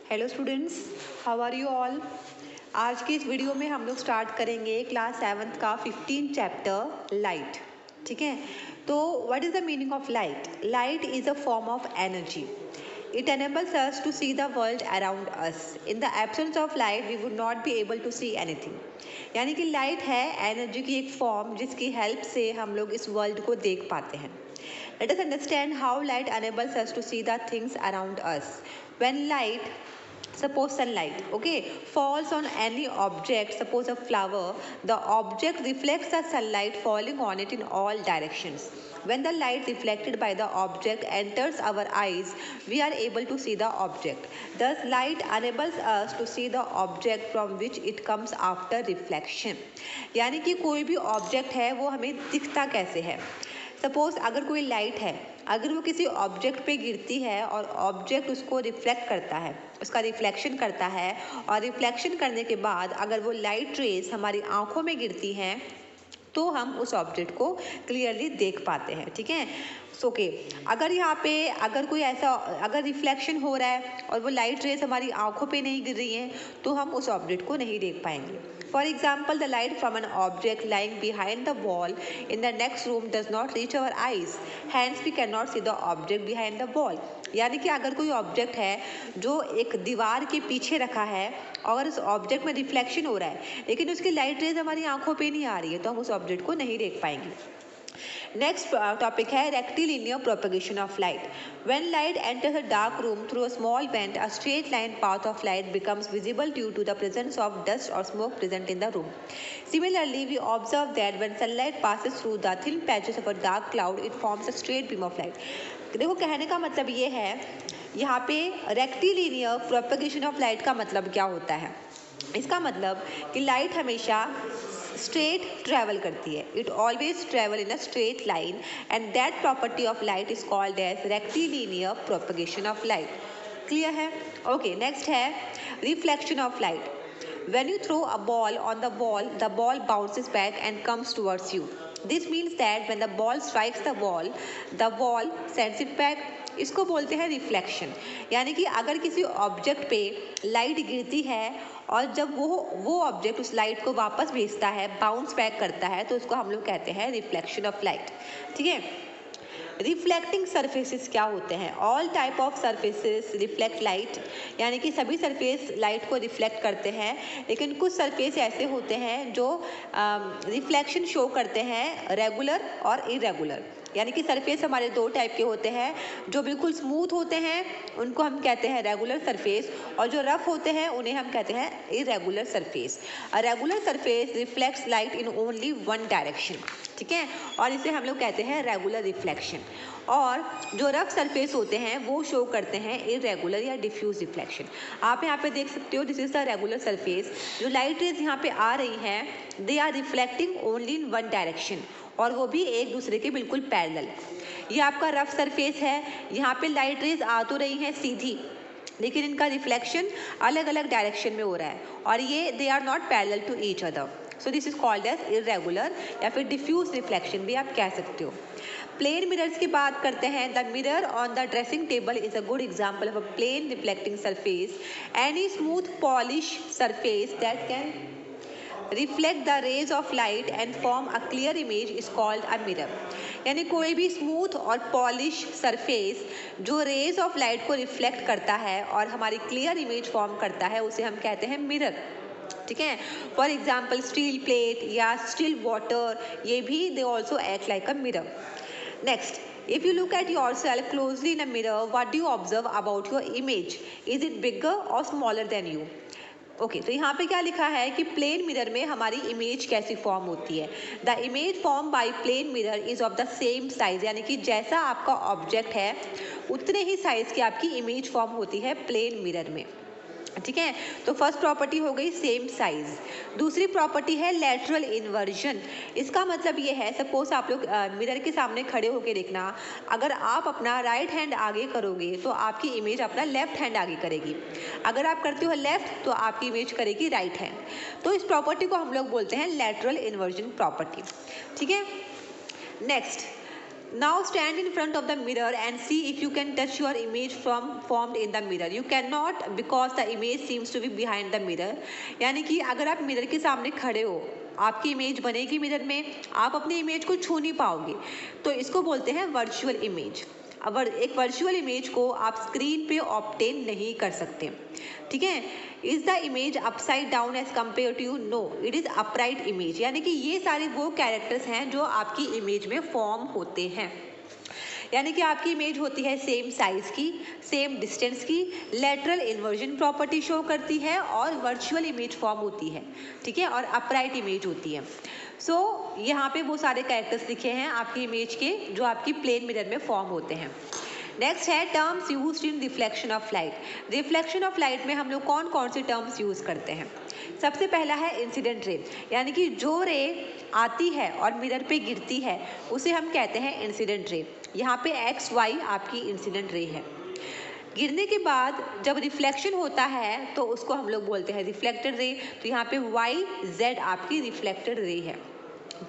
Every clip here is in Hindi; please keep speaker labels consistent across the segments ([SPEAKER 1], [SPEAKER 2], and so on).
[SPEAKER 1] Hello students, how are you all. आज की इस वीडियो में हम लोग स्टार्ट करेंगे क्लास 7th का 15 चैप्टर लाइट। ठीक है, तो what is the meaning of light? Light is a form of energy. It enables us to see the world around us. In the absence of light, we would not be able to see anything. यानी कि लाइट है एनर्जी की एक फॉर्म जिसकी हेल्प से हम लोग इस वर्ल्ड को देख पाते हैं. Let us understand how light enables us to see the things around us. When light, suppose sunlight, okay, falls on any object, suppose a flower, the object reflects the sunlight falling on it in all directions. When the light reflected by the object enters our eyes, we are able to see the object. Thus light enables us to see the object from which it comes after reflection. यानी कि कोई भी ऑब्जेक्ट है वो हमें दिखता कैसे है. सपोज अगर कोई लाइट है, अगर वो किसी ऑब्जेक्ट पे गिरती है और ऑब्जेक्ट उसको रिफ्लेक्ट करता है, उसका रिफ्लेक्शन करता है, और रिफ्लेक्शन करने के बाद अगर वो लाइट रेज हमारी आंखों में गिरती हैं तो हम उस ऑब्जेक्ट को क्लियरली देख पाते हैं. ठीक है, ओके. अगर यहाँ पे अगर कोई ऐसा अगर रिफ्लेक्शन हो रहा है और वो लाइट रेज हमारी आंखों पे नहीं गिर रही हैं तो हम उस ऑब्जेक्ट को नहीं देख पाएंगे. For example, the light from an object lying behind the wall in the next room does not reach our eyes, hence we can not see the object behind the wall. यानी कि अगर कोई ऑब्जेक्ट है जो एक दीवार के पीछे रखा है और उस ऑब्जेक्ट में रिफ्लेक्शन हो रहा है लेकिन उसकी लाइट रेज हमारी आंखों पे नहीं आ रही है तो हम उस ऑब्जेक्ट को नहीं देख पाएंगे. नेक्स्ट टॉपिक है rectilinear propagation of light. When light enters a dark room through a small went, a straight line path of light becomes visible due to the presence of dust or smoke present in the room. Similarly, we observe that when sunlight passes through the thin patches of a dark cloud, it forms a straight beam of light. देखो, कहने का मतलब ये है, यहाँ पे रेक्टिलिनियर प्रोपगेशन ऑफ लाइट का मतलब क्या होता है. इसका मतलब कि लाइट हमेशा स्ट्रेट ट्रैवल करती है. It always travel in a straight line and that property of light is called as rectilinear propagation of light. Clear है? ओके, नेक्स्ट है reflection of light. When you throw a ball on the ball bounces back and comes towards you. This means that when the ball strikes the wall sends it back. इसको बोलते हैं रिफ्लेक्शन. यानी कि अगर किसी ऑब्जेक्ट पे लाइट गिरती है और जब वो ऑब्जेक्ट उस लाइट को वापस भेजता है, बाउंस बैक करता है, तो उसको हम लोग कहते हैं रिफ्लेक्शन ऑफ लाइट. ठीक है. रिफ्लेक्टिंग सरफेसेस क्या होते हैं? All type of surfaces reflect light. यानी कि सभी सरफेस लाइट को रिफ्लेक्ट करते हैं, लेकिन कुछ सरफेस ऐसे होते हैं जो रिफ्लेक्शन शो करते हैं, रेगुलर और इरेगुलर. यानी कि सरफेस हमारे दो टाइप के होते हैं. जो बिल्कुल स्मूथ होते हैं उनको हम कहते हैं रेगुलर सरफेस, और जो रफ होते हैं उन्हें हम कहते हैं irregular surface. A regular surface reflects light in only one direction. ठीक है, और इसे हम लोग कहते हैं रेगुलर रिफ्लेक्शन. और जो रफ सरफेस होते हैं वो शो करते हैं इरेगुलर या डिफ्यूज रिफ्लेक्शन. आप यहाँ पे देख सकते हो, this is the regular surface. जो लाइट रेज यहाँ पे आ रही हैं they are reflecting only in one direction, और वो भी एक दूसरे के बिल्कुल पैरेलल. ये आपका रफ सरफेस है, यहाँ पे लाइट रेज आ तो रही हैं सीधी, लेकिन इनका रिफ्लेक्शन अलग अलग डायरेक्शन में हो रहा है, और ये they are not parallel to each other. So this is called as irregular या फिर डिफ्यूज रिफ्लेक्शन भी आप कह सकते हो. प्लेन मिरर्स की बात करते हैं. The mirror on the dressing table is a good example of a plane reflecting surface. Any smooth polish surface that can reflect the rays of light and form a clear image is called a mirror. यानी कोई भी स्मूथ और पॉलिश सरफेस जो रेज ऑफ लाइट को रिफ्लेक्ट करता है और हमारी क्लियर इमेज फॉर्म करता है उसे हम कहते हैं मिरर. ठीक है. फॉर एग्जाम्पल स्टील प्लेट या स्टील वाटर, ये भी they also act like a mirror. Next, if you look at yourself closely in a mirror, what do you observe about your image? Is it bigger or smaller than you? Okay, तो यहाँ पे क्या लिखा है कि प्लेन मिरर में हमारी इमेज कैसी फॉर्म होती है. The image form by plane mirror is of the same size. यानी कि जैसा आपका ऑब्जेक्ट है उतने ही साइज की आपकी इमेज फॉर्म होती है प्लेन मिरर में. ठीक है, तो फर्स्ट प्रॉपर्टी हो गई सेम साइज. दूसरी प्रॉपर्टी है लेटरल इन्वर्जन. इसका मतलब ये है, सपोज आप लोग मिरर के सामने खड़े होकर देखना, अगर आप अपना राइट हैंड आगे करोगे तो आपकी इमेज अपना लेफ्ट हैंड आगे करेगी. अगर आप करते हो लेफ्ट तो आपकी इमेज करेगी राइट हैंड. तो इस प्रॉपर्टी को हम लोग बोलते हैं लेटरल इन्वर्जन प्रॉपर्टी. ठीक है. Next, Now stand in front of the mirror and see if you can touch your image from formed in the mirror. You cannot because the image seems to be behind the mirror. यानी कि अगर आप मिरर के सामने खड़े हो, आपकी इमेज बनेगी मिरर में, आप अपनी इमेज को छू नहीं पाओगे, तो इसको बोलते हैं वर्चुअल इमेज। अब एक वर्चुअल इमेज को आप स्क्रीन पे ऑब्टेन नहीं कर सकते, ठीक है। Is the image upside down as compare to you? No, it is upright image. यानी कि ये सारे वो कैरेक्टर्स हैं जो आपकी इमेज में फॉर्म होते हैं। यानी कि आपकी इमेज होती है सेम साइज की, सेम डिस्टेंस की, लेटरल इन्वर्जन प्रॉपर्टी शो करती है और वर्चुअल इमेज फॉर्म होती है, ठीक है, और अपराइट इमेज होती है। सो यहाँ पे वो सारे कैरेक्टर्स लिखे हैं आपकी इमेज के जो आपकी प्लेन मिरर में फॉर्म होते हैं। नेक्स्ट है terms used in reflection of light. Reflection of light में हम लोग कौन कौन से टर्म्स यूज़ करते हैं? सबसे पहला है इंसिडेंट रे, यानी कि जो रे आती है और मिरर पे गिरती है उसे हम कहते हैं इंसिडेंट रे। यहाँ पे XY आपकी इंसिडेंट रे है। गिरने के बाद जब रिफ्लेक्शन होता है तो उसको हम लोग बोलते हैं रिफ्लेक्टेड रे। तो यहाँ पे YZ आपकी रिफ्लेक्टेड रे है।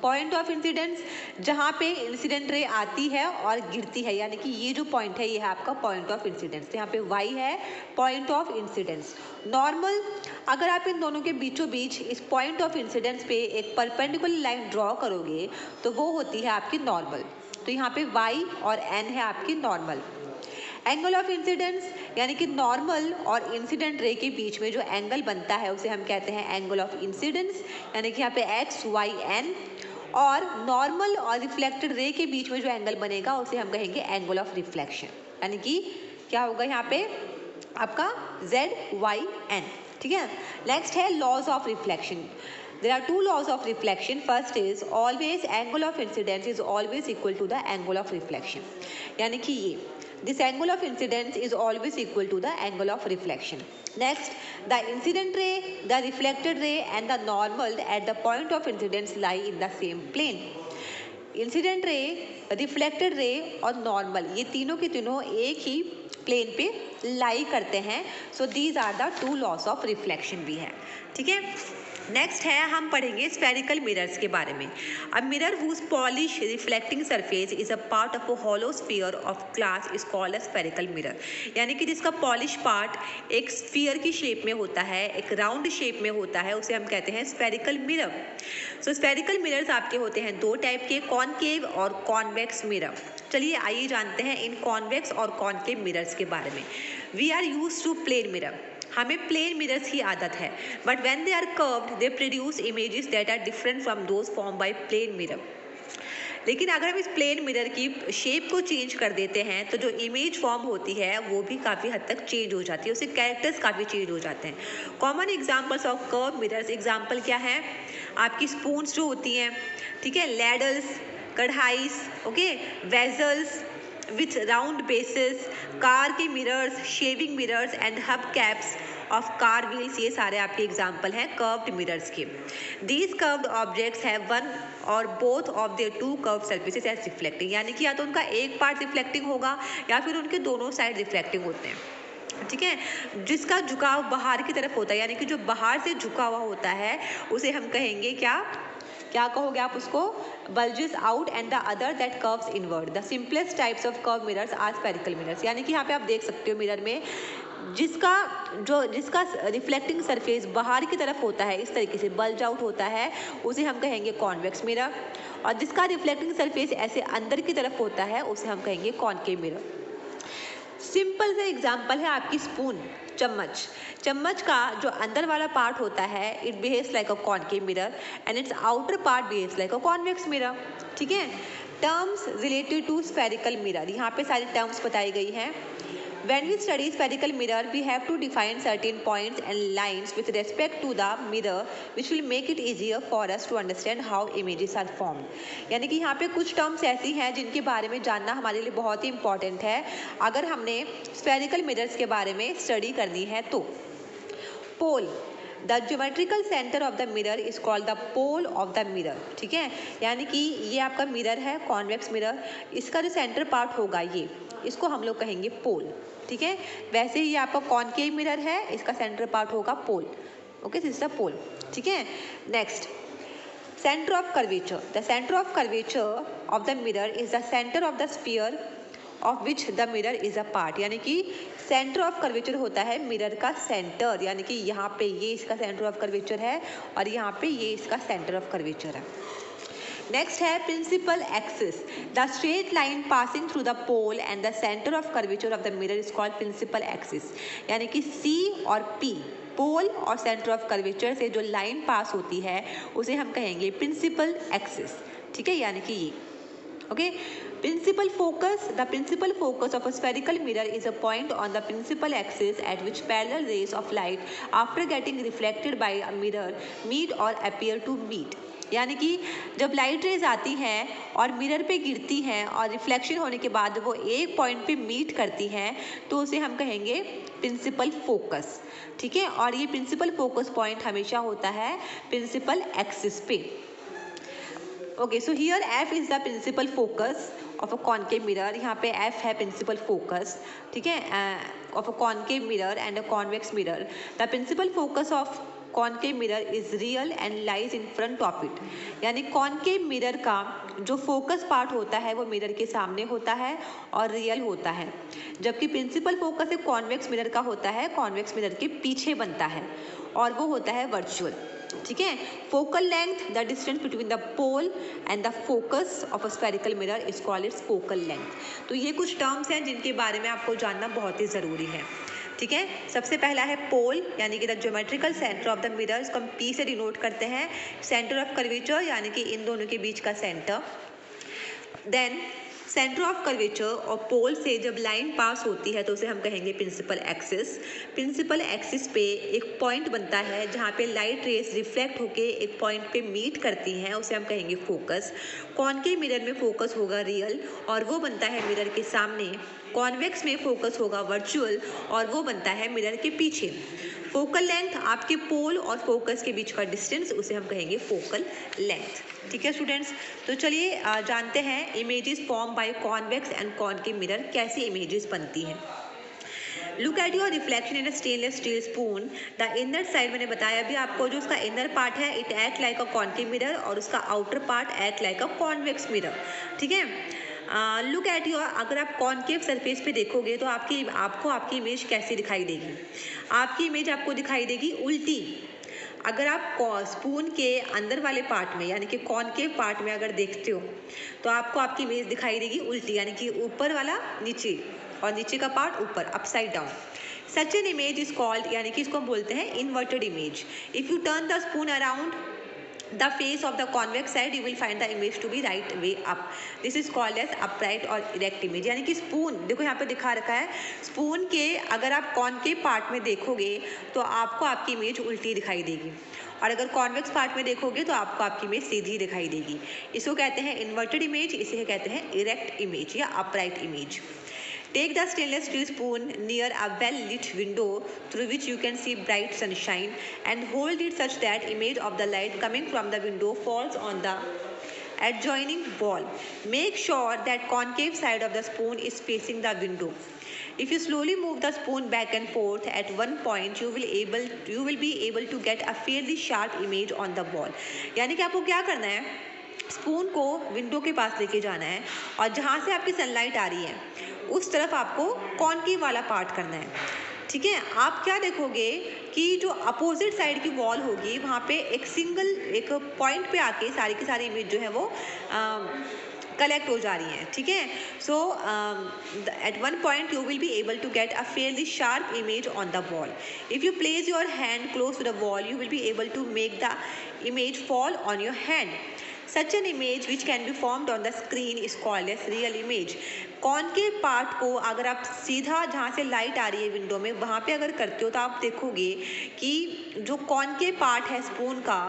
[SPEAKER 1] पॉइंट ऑफ इंसिडेंस, जहाँ पे इंसिडेंट रे आती है और गिरती है, यानी कि ये जो पॉइंट है ये है आपका पॉइंट ऑफ इंसिडेंस। यहाँ पे Y है पॉइंट ऑफ इंसिडेंस। नॉर्मल, अगर आप इन दोनों के बीचों बीच इस पॉइंट ऑफ इंसिडेंस पे एक परपेंडिकुलर लाइन ड्रॉ करोगे तो वो होती है आपकी नॉर्मल। तो यहाँ पे Y और N है आपकी नॉर्मल। एंगल ऑफ इंसिडेंस, यानी कि नॉर्मल और इंसिडेंट रे के बीच में जो एंगल बनता है उसे हम कहते हैं एंगल ऑफ इंसिडेंस, यानी कि यहाँ पे XYN। और नॉर्मल और रिफ्लेक्टेड रे के बीच में जो एंगल बनेगा उसे हम कहेंगे एंगल ऑफ रिफ्लेक्शन, यानी कि क्या होगा यहाँ पे आपका ZYN, ठीक है। नेक्स्ट है laws of reflection. There are two laws of reflection. First is always angle of incidence is always equal to the angle of reflection. यानी कि ये this angle of incidence is always equal to the angle of reflection. Next, the incident ray, the reflected ray and the normal at the point of incidence lie in the same plane. Incident ray, reflected ray और नॉर्मल, ये तीनों के तीनों एक ही प्लेन पे लाई करते हैं। So these are the two laws of reflection भी है, ठीक है। नेक्स्ट है हम पढ़ेंगे स्फेरिकल मिरर्स के बारे में। A mirror whose polish reflecting surface is a part of a hollow sphere of glass is called a spherical mirror. यानी कि जिसका पॉलिश पार्ट एक स्फीयर की शेप में होता है, एक राउंड शेप में होता है, उसे हम कहते हैं स्फेरिकल मिरर। सो स्फेरिकल मिरर्स आपके होते हैं दो टाइप के, कॉनकेव और कॉन्वेक्स मिरर। चलिए आइए जानते हैं इन कॉन्वेक्स और कॉनकेव मिरर्स के बारे में। We are use to plane mirror, हमें प्लेन मिरर्स की आदत है, but when they are curved they produce images that are different from those form by plane mirror. लेकिन अगर हम इस प्लेन मिरर की शेप को चेंज कर देते हैं तो जो इमेज फॉर्म होती है वो भी काफ़ी हद तक चेंज हो जाती है, उसके कैरेक्टर्स काफ़ी चेंज हो जाते हैं। Common examples of curve mirrors, example क्या है आपकी स्पून्स जो होती हैं, ठीक है, ladles, kadhais, okay, vessels with round bases, car के mirrors, shaving mirrors and hub caps of car wheels, ये सारे आपके एग्जाम्पल हैं कर्व्ड मिरर्स के। These curved objects have one or both of their two curved surfaces as reflecting, यानी कि या तो उनका एक पार्ट रिफ्लेक्टिंग होगा या फिर उनके दोनों साइड रिफ्लेक्टिंग होते हैं, ठीक है। जिसका झुकाव बाहर की तरफ होता है, यानी कि जो बाहर से झुका हुआ होता है उसे हम कहेंगे क्या कहोगे आप उसको? bulges out and the other that curves inward. The simplest types of curved mirrors are spherical mirrors. यानी कि यहाँ पे आप देख सकते हो मिरर में जिसका रिफ्लेक्टिंग सरफेस बाहर की तरफ होता है, इस तरीके से बल्ज आउट होता है, उसे हम कहेंगे कॉन्वेक्स मिरर। और जिसका रिफ्लेक्टिंग सरफेस ऐसे अंदर की तरफ होता है उसे हम कहेंगे कॉनकेव मिरर। सिंपल सा एग्जाम्पल है आपकी स्पून, चम्मच का जो अंदर वाला पार्ट होता है it behaves like a concave mirror and its outer part behaves like a convex mirror, ठीक है। Terms related to spherical mirror, यहाँ पे सारी टर्म्स बताई गई हैं। When we study spherical mirror, we have to define certain points and lines with respect to the mirror, which will make it easier for us to understand how images are formed. यानी कि यहाँ पे कुछ टर्म्स ऐसी हैं जिनके बारे में जानना हमारे लिए बहुत ही इंपॉर्टेंट है अगर हमने स्फेरिकल मिरर्स के बारे में स्टडी करनी है तो। Pole, the geometrical centre of the mirror is called the pole of the mirror, ठीक है। यानी कि ये आपका मिरर है कॉन्वेक्स मिरर, इसका जो सेंटर पार्ट होगा ये, इसको हम लोग कहेंगे पोल, ठीक है। वैसे ही आपका कॉनकेव मिरर है, इसका सेंटर पार्ट होगा पोल, ओके, दिस इज द पोल, ठीक है। Next, Center of curvature. The center of curvature of the mirror is the center of the sphere of which the mirror is a part. यानी कि सेंटर ऑफ कर्वेचर होता है मिरर का सेंटर, यानी कि यहाँ पे ये इसका सेंटर ऑफ कर्वेचर है और यहाँ पे ये इसका सेंटर ऑफ कर्वेचर है. नेक्स्ट है principal axis. The straight line passing through the pole and the centre of curvature of the mirror is called principal axis. यानी कि सी और पी, पोल और सेंटर ऑफ कर्वेचर से जो लाइन पास होती है उसे हम कहेंगे प्रिंसिपल एक्सिस. ठीक है, यानी कि ये okay. Principal focus. The principal focus of a spherical mirror is a point on the principal axis at which parallel rays of light after getting reflected by a mirror meet or appear to meet. यानी कि जब लाइट रेज आती हैं और मिरर पे गिरती हैं और रिफ्लेक्शन होने के बाद वो एक पॉइंट पे मीट करती हैं तो उसे हम कहेंगे प्रिंसिपल फोकस. ठीक है, और ये प्रिंसिपल फोकस पॉइंट हमेशा होता है प्रिंसिपल एक्सिस पे. Okay, so here F is the principal focus of a concave mirror. यहाँ पे एफ है प्रिंसिपल फोकस. ठीक है, of a concave mirror and a convex mirror. The principal focus of concave mirror is real and lies in front of it. यानी कॉनकेव मिरर का जो फोकस पार्ट होता है वो मिरर के सामने होता है और रियल होता है, जबकि प्रिंसिपल फोकस एक कॉन्वेक्स मिरर का होता है, कॉन्वेक्स मिरर के पीछे बनता है और वो होता है वर्चुअल. ठीक है, focal length, the distance between the pole and the focus of a spherical mirror is called its focal length. तो ये कुछ टर्म्स हैं जिनके बारे में आपको जानना बहुत ही ज़रूरी है. ठीक है, सबसे पहला है पोल, यानी कि the geometrical centre of the mirror. इसको हम पी से डिनोट करते हैं. सेंटर ऑफ कर्वेचर, यानी कि इन दोनों के बीच का centre. Then centre of curvature और पोल से जब लाइन पास होती है तो उसे हम कहेंगे प्रिंसिपल एक्सिस. प्रिंसिपल एक्सिस पे एक पॉइंट बनता है जहाँ पे लाइट रेस रिफ्लेक्ट होके एक पॉइंट पे मीट करती हैं, उसे हम कहेंगे फोकस. कॉनकेव मिरर में फोकस होगा रियल और वो बनता है मिरर के सामने. कॉन्वेक्स में फोकस होगा वर्चुअल और वो बनता है मिरर के पीछे. फोकल लेंथ, आपके पोल और फोकस के बीच का डिस्टेंस, उसे हम कहेंगे फोकल लेंथ. ठीक है स्टूडेंट्स, तो चलिए जानते हैं images form by convex and concave mirror कैसी इमेजेस बनती हैं. Look at your reflection in a stainless steel spoon. The inner side, मैंने बताया अभी आपको, जो उसका इनर पार्ट है it act like a concave mirror और उसका outer part act like a convex mirror. ठीक है, लुक एट योर, अगर आप कॉनकेव सरफेस पे देखोगे तो आपकी इमेज कैसी दिखाई देगी. आपकी इमेज आपको दिखाई देगी उल्टी. अगर आप स्पून के अंदर वाले पार्ट में यानी कि कॉनकेव पार्ट में अगर देखते हो तो आपको आपकी इमेज दिखाई देगी उल्टी, यानी कि ऊपर वाला नीचे और नीचे का पार्ट ऊपर, upside down. Such an image is called, यानी कि इसको हम बोलते हैं inverted image. If U turn the spoon around the face of the convex side you will find the image to be right way up. This is called as upright or erect image. यानी कि स्पून, देखो यहाँ पे दिखा रखा है, स्पून के अगर आप कॉनकेव पार्ट में देखोगे तो आपको आपकी इमेज उल्टी दिखाई देगी और अगर कॉन्वेक्स पार्ट में देखोगे तो आपको आपकी इमेज सीधी दिखाई देगी. इसको कहते हैं इन्वर्टेड इमेज, इसे कहते हैं इरेक्ट इमेज या upright image. Take the stainless steel spoon near a well-lit window through which you can see bright sunshine and hold it such that image of the light coming from the window falls on the adjoining wall. Make sure that concave side of the spoon is facing the window. If you slowly move the spoon back and forth at one point, you will be able to get a fairly sharp image on the wall. यानी कि आपको क्या करना है, स्पून को विंडो के पास लेके जाना है और जहाँ से आपकी सनलाइट आ रही है उस तरफ आपको कॉनकेव वाला पार्ट करना है. ठीक है, आप क्या देखोगे कि जो अपोजिट साइड की वॉल होगी वहाँ पे एक पॉइंट पे आके सारी की सारी इमेज जो है वो कलेक्ट हो जा रही हैं. ठीक है, so at one point you will be able to get a fairly sharp image on the wall. If you place your hand close to the wall you will be able to make the image fall on your hand. Such an image which can be formed on the screen is called as real image. Concave part को अगर आप सीधा जहाँ से लाइट आ रही है विंडो में वहाँ पे अगर करते हो तो आप देखोगे कि जो कॉनकेव पार्ट है स्पून का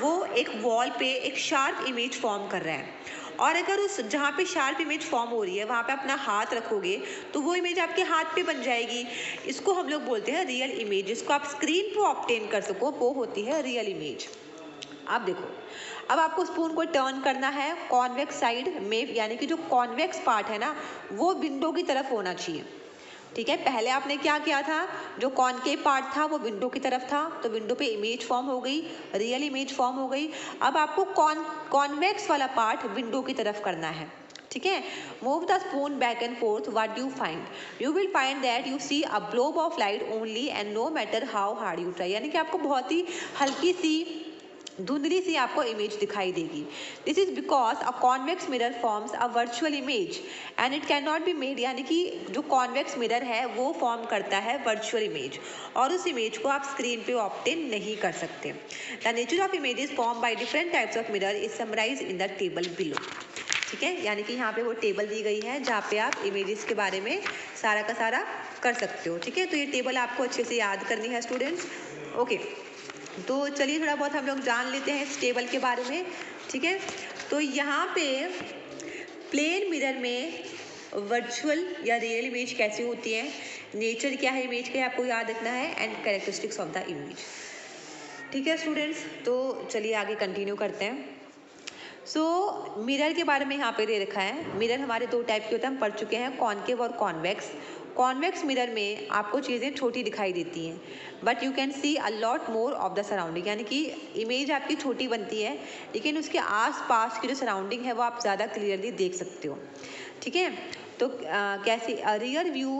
[SPEAKER 1] वो एक वॉल पे एक शार्प इमेज फॉर्म कर रहा है. और अगर उस जहाँ पे शार्प इमेज फॉर्म हो रही है वहाँ पे अपना हाथ रखोगे तो वो इमेज आपके हाथ पे बन जाएगी. इसको हम लोग बोलते हैं रियल इमेज. जिसको आप स्क्रीन पे ऑब्टेन कर सको वो होती है रियल इमेज. आप देखो, अब आपको स्पून को टर्न करना है कॉन्वेक्स साइड में, यानी कि जो कॉन्वेक्स पार्ट है ना वो विंडो की तरफ होना चाहिए. ठीक है, पहले आपने क्या किया था, जो कॉनकेव पार्ट था वो विंडो की तरफ था, तो विंडो पे इमेज फॉर्म हो गई, रियल इमेज फॉर्म हो गई। अब आपको कॉन्वेक्स वाला पार्ट विंडो की तरफ करना है। ठीक है, move the spoon back and forth, what you find, you will find that you see a blob of light only and no matter how hard you try, यानी कि आपको बहुत ही हल्की सी धुंधली सी आपको इमेज दिखाई देगी। This is because a convex mirror forms a virtual image and it can not be made, यानी कि जो कॉन्वेक्स मिरर है वो फॉर्म करता है वर्चुअल इमेज, और उस इमेज को आप स्क्रीन पे ऑब्टेन नहीं कर सकते। The nature of images form by different types of mirror is summarise in the table below. ठीक है, यानी कि यहाँ पे वो टेबल दी गई है जहाँ पे आप इमेजेस के बारे में सारा का सारा कर सकते हो। ठीक है, तो ये टेबल आपको अच्छे से याद करनी है स्टूडेंट्स। ओके, तो चलिए थोड़ा बहुत हम लोग जान लेते हैं इस टेबल के बारे में। ठीक है, तो यहाँ पे प्लेन मिरर में वर्चुअल या रियल इमेज कैसी होती है, नेचर क्या है इमेज का आपको याद रखना है, and characteristics of the image. ठीक है स्टूडेंट्स, तो चलिए आगे कंटिन्यू करते हैं। मिरर के बारे में यहाँ पे दे रखा है। मिरर हमारे दो टाइप के होते हैं, हम पढ़ चुके हैं, कॉनकेव और कॉन्वेक्स। कॉन्वेक्स मिरर में आपको चीज़ें छोटी दिखाई देती हैं, but you can see a lot more of the surrounding, यानी कि इमेज आपकी छोटी बनती है लेकिन उसके आस पास की जो सराउंडिंग है वो आप ज़्यादा क्लियरली देख सकते हो। ठीक है, तो कैसे रियर व्यू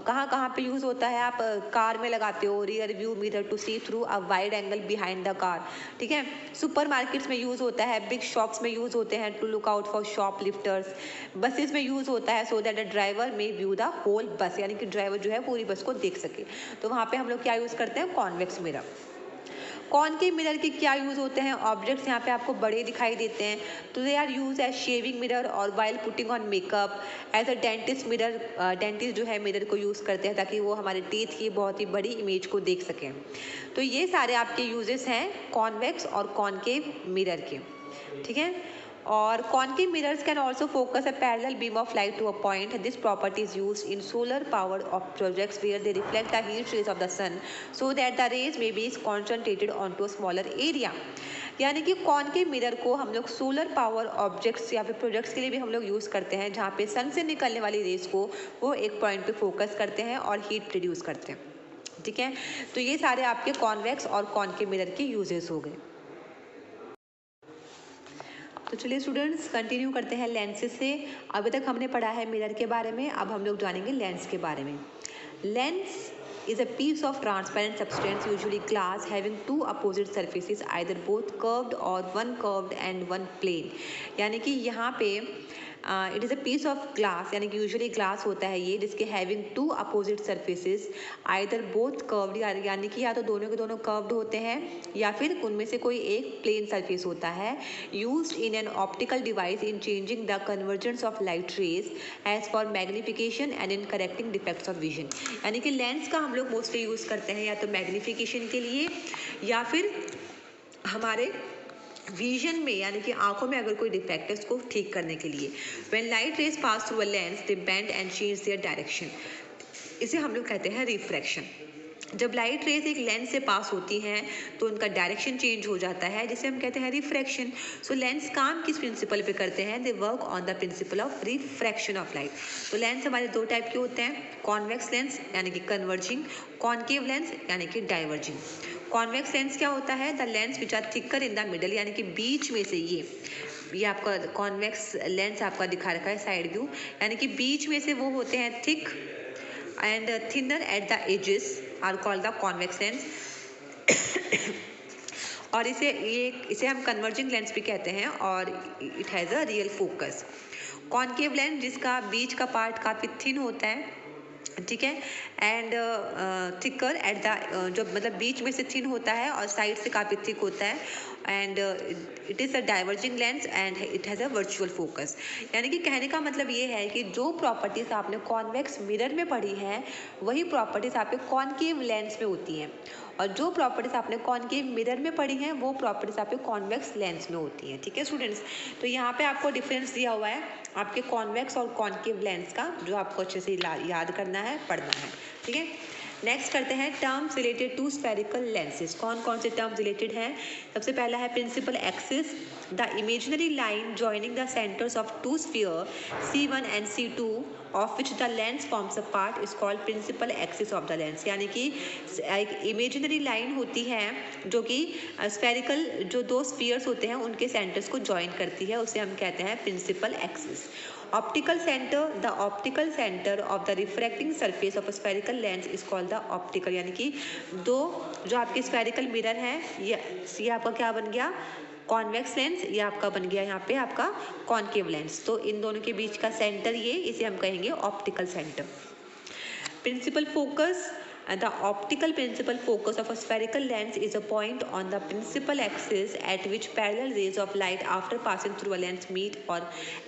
[SPEAKER 1] कहाँ कहाँ पे यूज़ होता है, आप कार में लगाते हो rear view mirror to see through a wide angle behind the car. ठीक है, सुपर मार्केट्स में यूज़ होता है, बिग शॉप्स में यूज़ होते हैं to look out for shoplifters, buses में यूज़ होता है so that the driver may view the whole bus, यानी कि ड्राइवर जो है पूरी बस को देख सके, तो वहाँ पे हम लोग क्या यूज़ करते हैं, कॉन्वेक्स मिरर। कॉनकेव मिरर के क्या यूज़ होते हैं, ऑब्जेक्ट्स यहाँ पे आपको बड़े दिखाई देते हैं, तो they are used as shaving mirror और while putting on makeup, as a dentist mirror, dentist जो है मिरर को यूज़ करते हैं ताकि वो हमारे टीथ की बहुत ही बड़ी इमेज को देख सकें। तो ये सारे आपके यूजेस हैं कॉन्वेक्स और कॉनकेव मिरर के। ठीक है, और concave mirrors can also focus a parallel beam of light to a point. This property is used in solar power of projects where they reflect the heat rays of the sun so that the rays may be concentrated onto a smaller area. यानी कि कॉनकेव मिरर को हम लोग सोलर पावर ऑब्जेक्ट्स या फिर प्रोजेक्ट्स के लिए भी हम लोग यूज़ करते हैं, जहाँ पे सन से निकलने वाली रेस को वो एक पॉइंट पे फोकस करते हैं और हीट प्रोड्यूस करते हैं। ठीक है, तो ये सारे आपके कॉन्वेक्स और कॉनकेव मिरर के यूजेस हो गए। तो चलिए स्टूडेंट्स कंटिन्यू करते हैं लेंसेज से। अभी तक हमने पढ़ा है मिरर के बारे में, अब हम लोग जानेंगे लेंस के बारे में। Lens is a piece of transparent substance, usually glass, having two opposite surfaces, either both curved or one curved and one plane। यानी कि यहाँ पे it is a piece of glass, यानी कि यूजुअली ग्लास होता है ये, जिसके having two opposite surfaces, either both curved, यानी कि या तो दोनों के दोनों कर्व्ड होते हैं या फिर उनमें से कोई एक प्लेन सरफेस होता है। Used in an optical device in changing the convergence of light rays as for magnification and in correcting defects of vision. यानी कि लेंस का हम लोग मोस्टली यूज़ करते हैं या तो मैग्निफिकेशन के लिए या फिर हमारे विजन में, यानी कि आंखों में अगर कोई डिफेक्ट है उसको ठीक करने के लिए। When light rays pass through a lens they bend and change their direction, इसे हम लोग कहते हैं रिफ्रैक्शन। जब लाइट रेज एक लेंस से पास होती हैं तो उनका डायरेक्शन चेंज हो जाता है, जिसे हम कहते हैं रिफ्रैक्शन। सो लेंस काम किस प्रिंसिपल पे करते हैं, they work on the principle of refraction of light. तो लेंस हमारे दो टाइप के होते हैं, कॉन्वेक्स लेंस यानी कि कन्वर्जिंग, कॉनकेव लेंस यानी कि डाइवर्जिंग। कॉन्वेक्स लेंस क्या होता है, the lens which are thicker in the middle, यानी कि बीच में से ये आपका कॉन्वेक्स लेंस आपका दिखा रखा है साइड व्यू, यानी कि बीच में से वो होते हैं thick and thinner at the edges are called the convex lens. और इसे हम कन्वर्जिंग लेंस भी कहते हैं और it has a real focus. Concave lens जिसका बीच का पार्ट काफ़ी थिन होता है, ठीक है, एंड थिकर एट द, जो मतलब बीच में से थिन होता है और साइड से काफ़ी थिक होता है, and it is a diverging lens and it has a virtual focus. यानी कि कहने का मतलब ये है कि जो प्रॉपर्टीज़ आपने कॉन्वेक्स मिरर में पढ़ी हैं वही प्रॉपर्टीज़ आपके कॉनकेव लेंस में होती हैं, और जो प्रॉपर्टीज़ आपने कॉनकेव मिरर में पढ़ी हैं वो प्रॉपर्टीज़ आपके कॉन्वेक्स लेंस में होती हैं। ठीक है स्टूडेंट्स, तो यहाँ पे आपको डिफरेंस दिया हुआ है आपके कॉन्वेक्स और कॉनकेव लेंस का, जो आपको अच्छे से याद करना है, पढ़ना है। ठीक है, नेक्स्ट करते हैं terms related to spherical lenses. कौन कौन से टर्म्स रिलेटेड हैं? सबसे पहला है principal axis, the imaginary line joining the centres of two sphere C1 and C2 of which the lens forms a part is called principal axis of the lens. यानी कि एक इमेजिनरी लाइन होती है जो कि स्फेरिकल जो दो स्फीयर्स होते हैं उनके सेंटर्स को ज्वाइन करती है, उसे हम कहते हैं principal axis. Optical centre, the optical centre of the refracting surface of a spherical lens is called the optical. यानी कि दो जो आपके स्फेरिकल मिरर हैं, ये आपका क्या बन गया? Convex lens. ये आपका बन गया यहाँ पे आपका कॉन्केव लेंस। तो इन दोनों के बीच का सेंटर ये, इसे हम कहेंगे optical centre. Principal focus, the optical principal focus of a spherical lens is a point on the principal axis at which parallel rays of light after passing through a lens meet or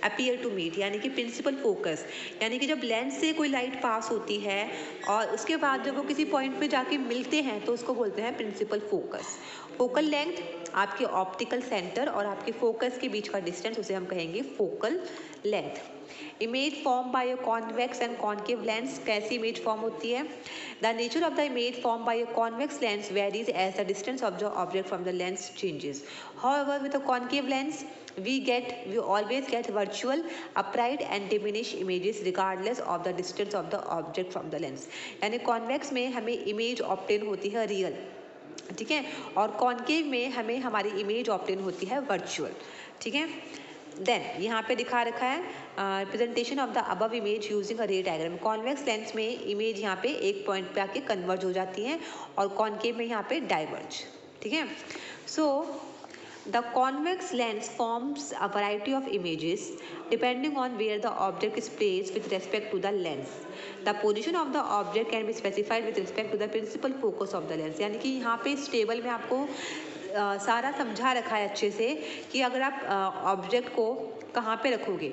[SPEAKER 1] appear to meet। यानी कि प्रिंसिपल फोकस यानी कि जब लेंस से कोई लाइट पास होती है और उसके बाद जब वो किसी पॉइंट पे जाके मिलते हैं तो उसको बोलते हैं प्रिंसिपल फोकस। फोकल लेंथ, आपके ऑप्टिकल सेंटर और आपके फोकस के बीच का डिस्टेंस, उसे हम कहेंगे focal length. Image form by a convex and concave lens. कैसी इमेज फॉर्म होती है? The nature of the image form by a convex lens varies as the distance of the object from the lens changes. However with a concave lens we always get virtual, upright and diminished images regardless of the distance of the object from the lens। यानी कॉन्वेक्स में हमें इमेज ऑब्टेन होती है रियल, ठीक है, और कॉन्केव में हमें हमारी इमेज ऑब्टेन होती है वर्चुअल, ठीक है। देन यहाँ पे दिखा रखा है representation of the above image using a रे डायग्राम। कॉन्वेक्स लेंस में इमेज यहाँ पे एक पॉइंट पे आके कन्वर्ज हो जाती है और कॉन्केव में यहाँ पे डाइवर्ज, ठीक है। सो the convex lens forms a variety of images depending on where the object is placed with respect to the lens. The position of the object can be specified with respect to the principal focus of the lens। यानी कि यहाँ पे इस टेबल में आपको सारा समझा रखा है अच्छे से कि अगर आप ऑब्जेक्ट को कहाँ पे रखोगे,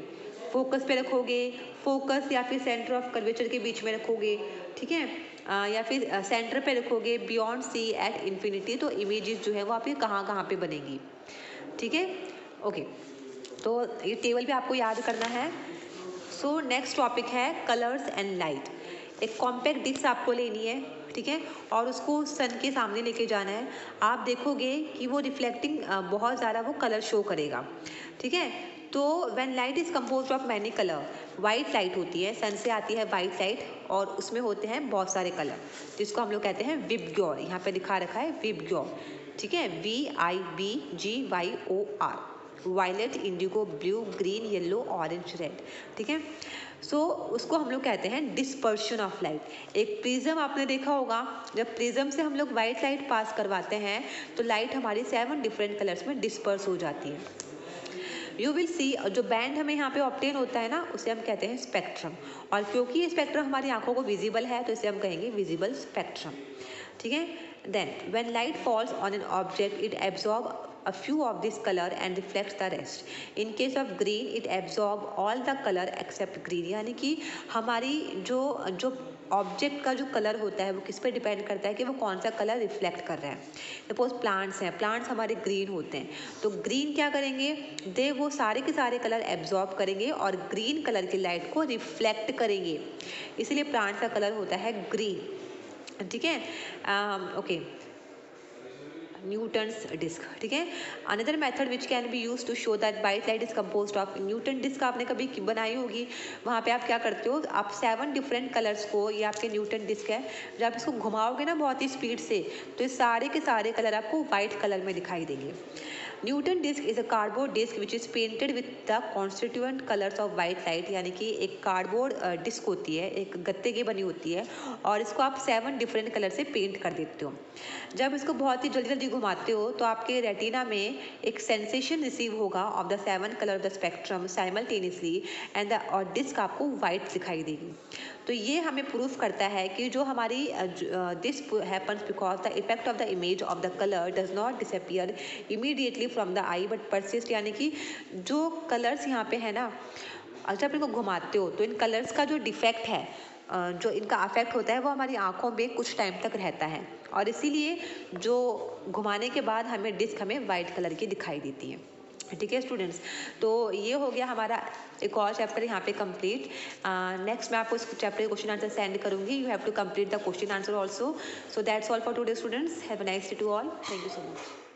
[SPEAKER 1] फोकस पे रखोगे, फोकस या फिर सेंटर ऑफ कर्वेचर के बीच में रखोगे, ठीक है, या फिर सेंटर पे रखोगे, बियॉन्ड सी एट इन्फिनिटी, तो इमेजेस जो है वो आपकी कहाँ कहाँ पे बनेगी, ठीक है। ओके, तो ये टेबल भी आपको याद करना है। सो नेक्स्ट टॉपिक है कलर्स एंड लाइट। एक कॉम्पैक्ट डिस्क आपको लेनी है, ठीक है, और उसको सन के सामने लेके जाना है। आप देखोगे कि वो रिफ्लेक्टिंग बहुत ज़्यादा वो कलर शो करेगा, ठीक है। तो when light is composed of many colour, white light होती है, सन से आती है वाइट लाइट और उसमें होते हैं बहुत सारे कलर, जिसको हम लोग कहते हैं विबग्योर। यहाँ पे दिखा रखा है विबग्योर, ठीक है, VIBGYOR। Violet, indigo, blue, green, yellow, orange, red, ठीक है। सो उसको हम लोग कहते हैं डिस्पर्शन ऑफ लाइट। एक प्रिज्म आपने देखा होगा, जब प्रिज्म से हम लोग वाइट लाइट पास करवाते हैं तो लाइट हमारी 7 डिफरेंट कलर्स में डिस्पर्स हो जाती है। यू विल सी, जो बैंड हमें यहाँ पे ऑब्टेन होता है ना, उसे हम कहते हैं स्पेक्ट्रम। और क्योंकि ये स्पेक्ट्रम हमारी आंखों को विजिबल है तो इसे हम कहेंगे विजिबल स्पेक्ट्रम, ठीक है। Then when light falls on an object it absorb a few of this color and reflects the rest. In case of green it absorb all the color except green। यानी कि हमारी जो ऑब्जेक्ट का जो कलर होता है वो किस पे डिपेंड करता है कि वो कौन सा कलर रिफ्लेक्ट कर रहा है। सपोज प्लांट्स हैं, प्लांट्स हमारे ग्रीन होते हैं, तो ग्रीन क्या करेंगे, दे वो सारे के सारे कलर एब्जॉर्ब करेंगे और ग्रीन कलर की लाइट को रिफ्लेक्ट करेंगे, इसलिए प्लांट्स का कलर होता है ग्रीन, ठीक है। ओके, न्यूटन्स डिस्क, ठीक है। Another method which can be use to show that white light is composed of Newton disc आपने कभी बनाई होगी, वहाँ पे आप क्या करते हो, आप 7 डिफरेंट कलर्स को, ये आपके न्यूटन डिस्क है, जब आप इसको घुमाओगे ना बहुत ही स्पीड से तो ये सारे के सारे कलर आपको वाइट कलर में दिखाई देंगे। Newton disc is a cardboard disc which is painted with the constituent colours of white light. यानी कि एक कार्डबोर्ड डिस्क होती है, एक गत्ते की बनी होती है और इसको आप 7 डिफरेंट कलर से पेंट कर देते हो। जब इसको बहुत ही जल्दी जल्दी घुमाते हो तो आपके रेटिना में एक सेंसेशन रिसीव होगा of the 7 colour of the spectrum simultaneously and the और डिस्क आपको वाइट दिखाई देगी। तो ये हमें प्रूफ करता है कि जो हमारी this happens because the effect of the image of the colour does not disappear immediately from the I but persist. यानी कि जो कलर्स यहाँ पे है ना, जब आप इनको घुमाते हो तो इन कलर्स का जो डिफेक्ट है, जो इनका अफेक्ट होता है वो हमारी आंखों में कुछ टाइम तक रहता है और इसीलिए जो घुमाने के बाद हमें डिस्क हमें वाइट कलर की दिखाई देती है, ठीक है स्टूडेंट्स, तो ये हो गया हमारा एक और चैप्टर यहाँ पे कंप्लीट। नेक्स्ट मैं आपको इस चैप्टर के क्वेश्चन आंसर सेंड करूँगी, you have to complete the question answer also. So that's all for today students, have a nice day to all, thank you so much.